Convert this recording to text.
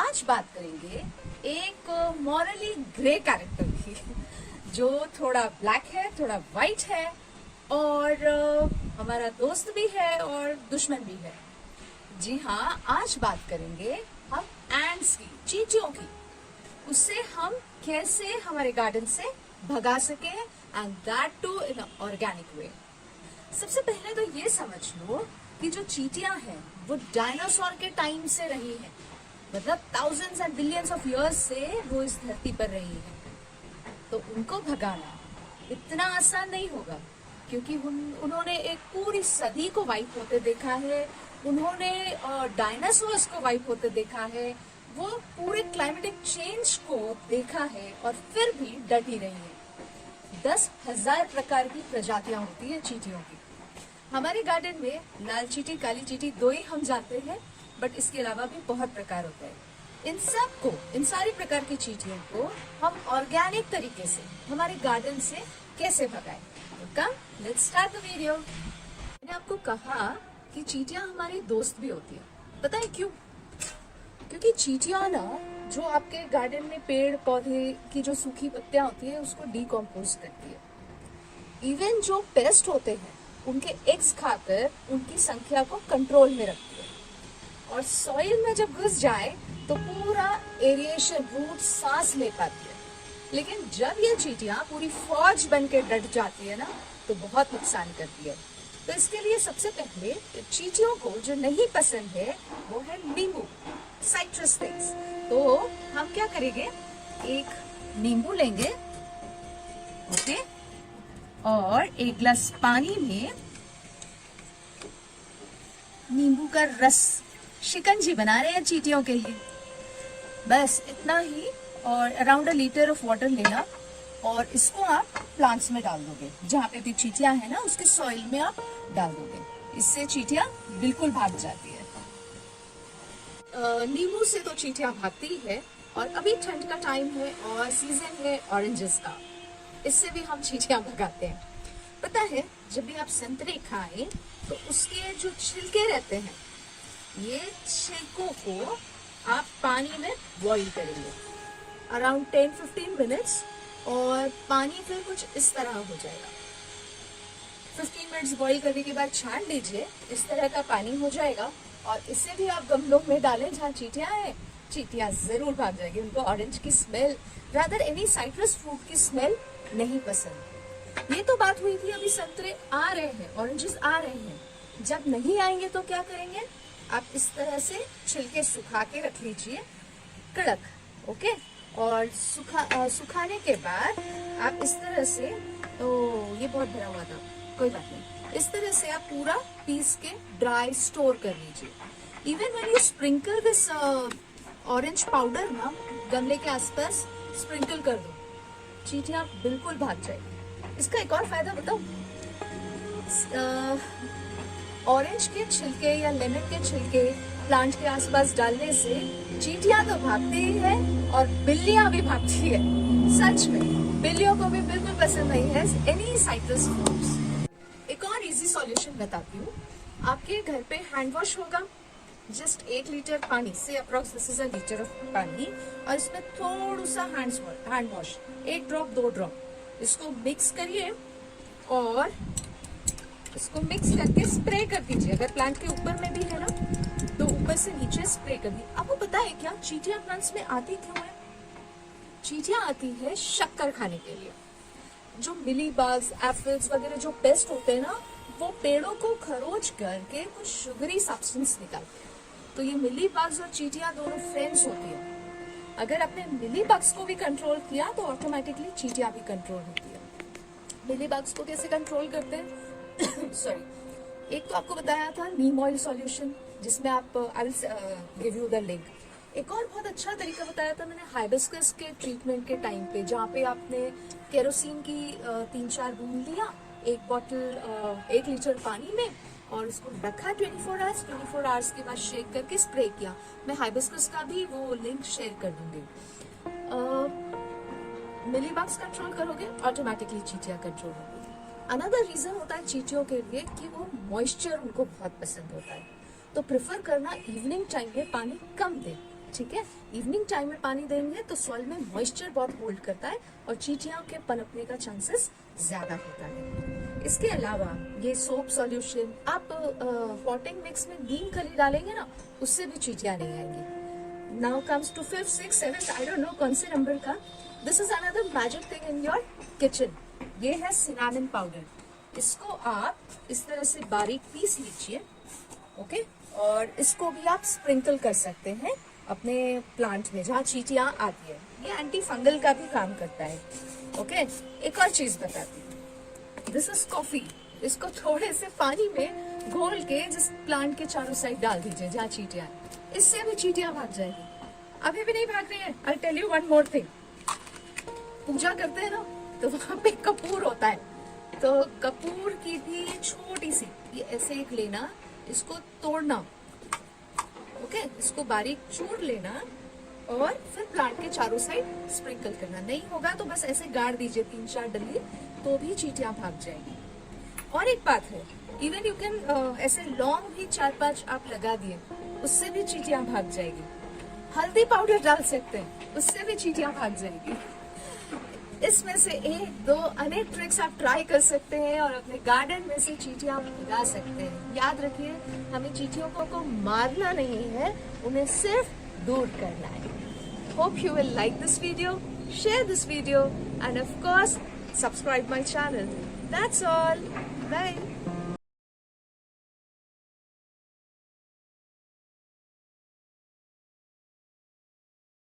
आज बात करेंगे एक मॉरली ग्रे कैरेक्टर की जो थोड़ा ब्लैक है, थोड़ा व्हाइट है और हमारा दोस्त भी है और दुश्मन भी है। जी हाँ, आज बात करेंगे हम एंट्स की, चींटियों की। उससे हम कैसे हमारे गार्डन से भगा सके and that too in organic way. सबसे पहले तो ये समझ लो कि जो चींटियां हैं वो डायनासोर के टाइम से रही हैं, मतलब thousands and billions of years से वो इस धरती पर रही है। तो उनको भगाना इतना आसान नहीं होगा, क्योंकि उन्होंने एक पूरी सदी को वाइप होते देखा है, उन्होंने डायनासोर्स को वाइप होते देखा है, वो पूरे क्लाइमेटिक चेंज को देखा है और फिर भी डटी रही है। 10,000 प्रकार की प्रजातियां होती है चींटियों की। हमारे गार्डन में लाल चींटी, काली चींटी दो ही हम जानते हैं, बट इसके अलावा भी बहुत प्रकार होते हैं। इन सारी प्रकार की चींटियों को हम ऑर्गेनिक तरीके से हमारे गार्डन से कैसे भगाएं? Come let's start the video. मैंने आपको कहा कि चींटियां हमारी दोस्त भी होती है। पता है क्यों? क्योंकि चींटियां ना, जो आपके गार्डन में पेड़ पौधे की जो सूखी पत्तियां होती है उसको डिकम्पोज करती है। इवन जो पेस्ट होते हैं उनके एग्स खाकर उनकी संख्या को कंट्रोल में रखती है। और सॉइल में जब घुस जाए तो पूरा एरिएशन, रूट सांस ले पाती है। लेकिन जब ये चींटियां पूरी फौज बन के डट जाती है ना, तो बहुत नुकसान करती है। तो इसके लिए सबसे पहले चींटियों को जो नहीं पसंद है वो है नींबू, साइट्रस थिंग्स। तो हम क्या करेंगे, एक नींबू लेंगे, ओके, और एक गिलास पानी में नींबू का रस, शिकंजी बना रहे हैं चींटियों के लिए। बस इतना ही, और अराउंड 1 लीटर ऑफ वाटर लेना और इसको आप प्लांट्स में डाल दोगे। जहाँ पे भी चींटियां है ना, उसके सॉइल में आप डाल दोगे। इससे चींटियां बिल्कुल भाग जाती है। नींबू से तो चींटियां भागती ही है, और अभी ठंड का टाइम है और सीजन है ऑरेंजेस का, इससे भी हम चींटियां भगाते हैं। पता है, जब भी आप संतरे खाएं तो उसके जो छिलके रहते हैं, ये छिलकों को आप पानी में बॉईल करेंगे अराउंड 10-15 मिनट्स, और पानी फिर कुछ इस तरह हो जाएगा। 15 मिनट्स बॉईल करने के बाद छान लीजिए, इस तरह का पानी हो जाएगा। और इसे भी आप गमलों में डालें जहाँ चींटियां हैं, चींटियां जरूर भाग जाएगी। उनको ऑरेंज की smell, rather any citrus fruit की स्मेल नहीं पसंद। ये तो बात हुई थी, अभी संतरे आ रहे हैं, ऑरेंजेस आ रहे हैं। जब नहीं आएंगे तो क्या करेंगे, आप इस तरह से छिलके सुखा के रख लीजिए कड़क, ओके। और सुखाने के बाद आप इस तरह से, ये बहुत भरा हुआ था, कोई बात नहीं, इस तरह से आप पूरा पीस के ड्राई स्टोर कर लीजिए। Even when you sprinkle this orange powder ना, गमले के आसपास स्प्रिंकल कर दो, चींटियां बिल्कुल भाग जाएगी। इसका एक और फायदा बताऊं, ऑरेंज के छिलके या लेमन के छिलके प्लांट के आसपास डालने से चींटियां तो भागती ही है और बिल्लियां भी भागती है। सच में बिल्लियों को भी बिल्कुल पसंद नहीं है एनी साइट्रस फ्रूट्स। एक और इजी सॉल्यूशन बताती हूँ। आपके घर पे हैंड वॉश होगा, जस्ट 1 लीटर पानी से, approx this is 1 litre of पानी, और इसमें थोड़ा सा हैंड वॉश, 1 ड्रॉप 2 ड्रॉप, इसको मिक्स करिए और इसको मिक्स करके स्प्रे कर दीजिए। अगर प्लांट के ऊपर में भी है ना, तो ऊपर से नीचे स्प्रे कर दीजिए। आपको पता है क्या चींटियां प्लांट्स में आती क्यों है? चींटियां आती है शक्कर खाने के लिए। जो मिली बग्स, एफिड्स वगैरह जो पेस्ट होते हैं ना, वो पेड़ों को खरोच करके कुछ शुगरी सब्सटेंस निकालते हैं। तो ये मिली बग्स और चींटियां दोनों फ्रेंड्स होती है। अगर आपने मिली बग्स को भी कंट्रोल किया तो ऑटोमेटिकली चींटियां भी कंट्रोल होती है। मिली बग्स को कैसे कंट्रोल करते हैं? सॉरी, एक तो आपको बताया था नीम ऑयल सॉल्यूशन, जिसमें आप, I will give you the link. एक और बहुत अच्छा तरीका बताया था मैंने हाइबिस्कस के ट्रीटमेंट के टाइम पे, जहाँ पे आपने केरोसिन की 3-4 बूंद लिया 1 बॉटल 1 लीटर पानी में, और उसको रखा 24 आवर्स के बाद शेक करके स्प्रे किया। मैं हाइबिस्कस का भी वो लिंक शेयर कर दूंगी। मिलीबग्स कंट्रोल करोगे, ऑटोमेटिकली चींटियां कंट्रोल होगी। अनदर रीजन होता है चींटियों के लिए कि वो मॉइस्चर उनको बहुत पसंद होता है, तो प्रेफर करना इवनिंग टाइम में पानी कम दे। ठीक है। इवनिंग टाइम में पानी देंगे तो सॉइल में मॉइस्चर बहुत होल्ड करता है और चींटियां के पनपने का चांसेस ज्यादा होता है। इसके अलावा ये सोप सॉल्यूशन आप पॉटिंग मिक्स में नीम खली डालेंगे ना, उससे भी चींटियां नहीं आएंगी। Now comes to 5th 6th 7th, I don't know कौन से नंबर का। This is another magic thing in your kitchen. ये है सिनामन पाउडर। इसको आप इस तरह से बारीक पीस लीजिए, ओके, और इसको भी आप स्प्रिंकल कर सकते हैं अपने प्लांट में जहाँ चींटियां आती है। ये एंटी फंगल का भी काम करता है, ओके। एक और चीज बताती हूँ, दिस इज कॉफी। इसको थोड़े से पानी में घोल के जिस प्लांट के चारों साइड डाल दीजिए जहाँ चींटियां हैं, इससे भी चींटियां भाग जाएगी। अभी भी नहीं भाग रही है। I tell you one more thing, पूजा करते हैं ना तो वहां पे कपूर होता है, तो कपूर की भी छोटी सी ये ऐसे एक लेना, इसको तोड़ना, ओके, इसको बारीक चूर लेना और फिर प्लांट के चारों साइड स्प्रिंकल करना। नहीं होगा तो बस ऐसे गाड़ दीजिए 3-4 डली, तो भी चींटियां भाग जाएगी। और एक बात है, इवन यू कैन ऐसे लौंग भी 4-5 आप लगा दिए, उससे भी चींटियां भाग जाएगी। हल्दी पाउडर डाल सकते हैं, उससे भी चींटियां भाग जाएगी। इसमें से 1-2 अनेक ट्रिक्स आप ट्राई कर सकते हैं और अपने गार्डन में से चींटियां भगा सकते हैं। याद रखिए, हमें चींटियों को मारना नहीं है, उन्हें सिर्फ दूर करना है। Hope you will like this video, share this video, and of course, subscribe my channel. That's all. Bye.